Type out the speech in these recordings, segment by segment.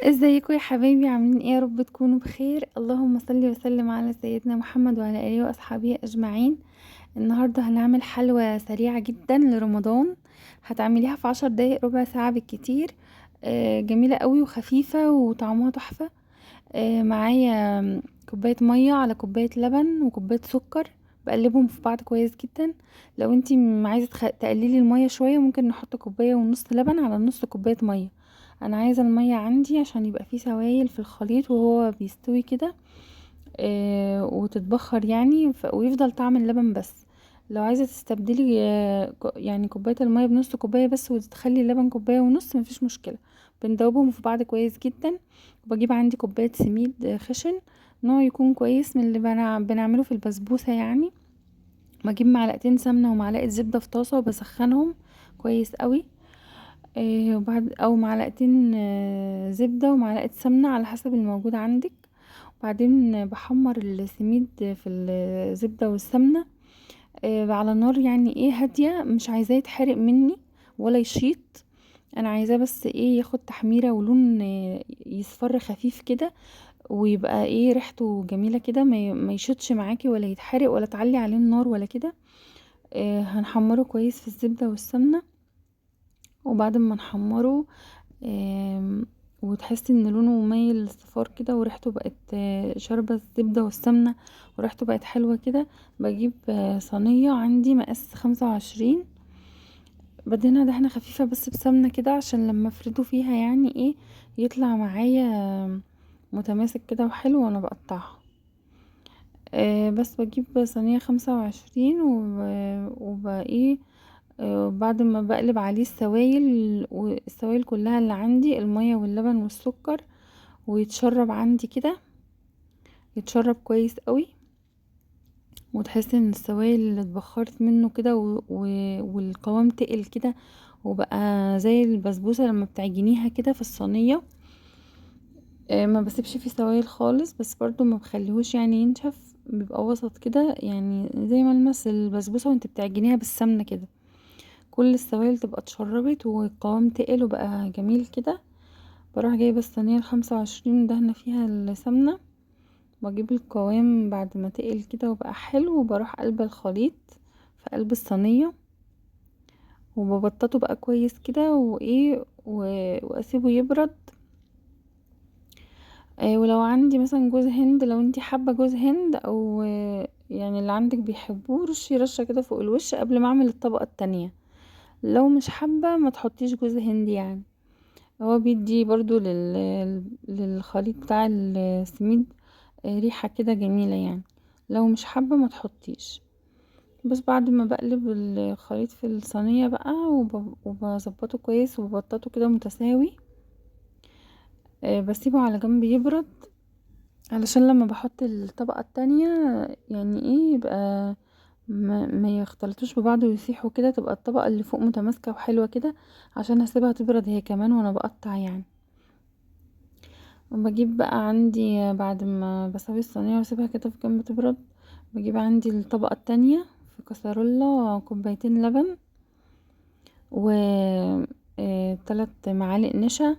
ازيكم يا حبايبي؟ عاملين ايه؟ يا رب تكونوا بخير. اللهم صل وسلم على سيدنا محمد وعلى اله واصحابه اجمعين. النهارده هنعمل حلوة سريعة جدا لرمضان. هتعمليها في 10 دقايق، ربع ساعة بالكتير. جميلة قوي وخفيفة وطعمها تحفة. معايا كوباية مية على كوباية لبن وكوباية سكر. بقلبهم في بعض كويس جدا. لو انتي عايزة تقللي المية شوية، ممكن نحط كوباية ونص لبن على نص كوباية مية. انا عايزة المية عندي عشان يبقى فيه سوائل في الخليط وهو بيستوي كده. وتتبخر يعني ويفضل طعم اللبن بس. لو عايزة تستبدلي يعني كوباية المية بنص كوباية بس، وتخلي اللبن كوباية ونص، مفيش مشكلة. بندوبهم في بعض كويس جدا. وبجيب عندي كوباية سميد خشن، نوع يكون كويس من اللي بنعمله في البسبوسة يعني. بجيب معلقتين سمنة ومعلقة زبدة في طاسة وبسخنهم كويس قوي. وبعد او معلقتين زبدة ومعلقة سمنة على حسب الموجود عندك. وبعدين بحمر السميد في الزبدة والسمنة على نار يعني ايه هادية، مش عايزاه يتحرق مني ولا يشيط. انا عايزاه بس ايه ياخد تحميرة ولون يصفر خفيف كده، ويبقى ايه ريحته جميلة كده، ما يشطش معاكي ولا يتحرق ولا تعلي عليه النار ولا كده. هنحمره كويس في الزبدة والسمنة. وبعد ما نحمره وتحسي ان لونه مايل للصفار كده، وريحته بقت شاربة الزبدة والسمنة، وريحته بقت حلوة كده. بجيب صينية عندي مقاس 25. بدهنها دهنة خفيفة بس بسمنة كده، عشان لما افرده فيها يعني ايه يطلع معايا متماسك كده وحلو وانا بقطعها. بس بجيب صينية 25 وبقى ايه. بعد ما بقلب عليه السوائل، والسوائل كلها اللي عندي، المية واللبن والسكر، ويتشرب عندي كده، يتشرب كويس قوي. وتحسي ان السوائل اللي اتبخرت منه كده والقوام تقل كده، وبقى زي البسبوسة لما بتعجنيها كده في الصينية. ما بسيبش فيه سوائل خالص، بس برضو ما بخليهوش يعني ينشف، بيبقى وسط كده يعني زي ملمس البسبوسة وانت بتعجنيها بالسمنة كده. كل السوائل تبقى اتشربت والقوام تقل وبقى جميل كده. بروح جايبه الصينيه ال25 دهنه فيها السمنه، واجيب القوام بعد ما تقل كده وبقى حلو، وبروح قلب الخليط في قلب الصينيه، وببططه بقى كويس كده وايه واسيبه يبرد. ولو عندي مثلا جوز هند، لو انتي حابه جوز هند، او يعني اللي عندك بيحبوه، رشي رشه كده فوق الوش قبل ما اعمل الطبقه التانية. لو مش حابه ما تحطيش جوز هند يعني. هو بيدي برضو للخليط بتاع السميد ريحة كده جميلة يعني. لو مش حابة ما تحطيش. بس بعد ما بقلب الخليط في الصينية بقى وبظبطه كويس وببططه كده متساوي. بسيبه على جنب يبرد، علشان لما بحط الطبقة التانية يعني ايه يبقى ما يختلطوش ببعض ويسيحوا كده، تبقى الطبقة اللي فوق متماسكة وحلوة كده. عشان هسيبها تبرد هي كمان وانا بقطع يعني. وبجيب بقى عندي بعد ما بسوي الصينية واسيبها كده في جنب تبرد، بجيب عندي الطبقة التانية في كسرولة كوبايتين لبن، و 3 معالق نشا،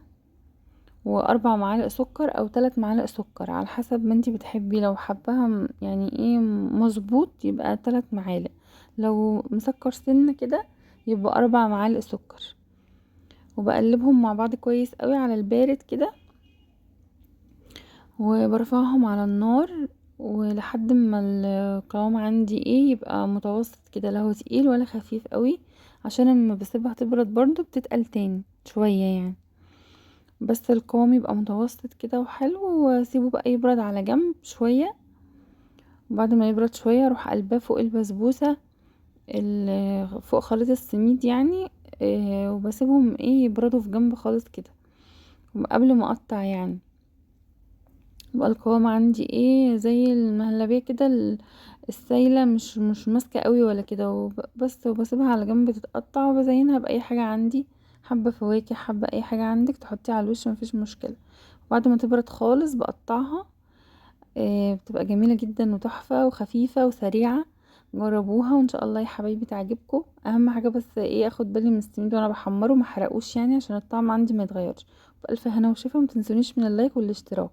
و4 معالق سكر او 3 معالق سكر على حسب ما انتي بتحبي. لو حباها يعني ايه مظبوط يبقى 3 معالق، لو مسكر سنة كده يبقى 4 معالق سكر. وبقلبهم مع بعض كويس قوي على البارد كده، وبرفعهم على النار ولحد ما القوام عندي ايه يبقى متوسط كده، لا هو تقيل ولا خفيف قوي، عشان لما بسيبها تبرد برضو بتتقل تاني شوية يعني. بس القوام يبقى متوسط كده وحلو، واسيبه بقى يبرد على جنب شوية. وبعد ما يبرد شوية اروح قلباه فوق البسبوسة، فوق خليط السميد يعني. وبسيبهم ايه يبردوا في جنب خالص كده قبل ما اقطع يعني. بقى القوام عندي ايه زي المهلبية كده، السايلة، مش ماسكة قوي ولا كده، بس وبسيبها على جنب تتقطع، وبزينها بأي حاجة عندي، حبة فواكه، حبة اي حاجة عندك تحطيها على الوش، مفيش مشكلة. وبعد ما تبرد خالص بقطعها. بتبقى جميلة جدا وتحفة وخفيفة وسريعة. جربوها وان شاء الله يا حبايبي تعجبكم. اهم حاجة بس ايه اخد بالي من السميد وانا بحمره ما حرقوش يعني، عشان الطعم عندي ما يتغيرش. بألف هنا وشفا، متنسونيش من اللايك والاشتراك.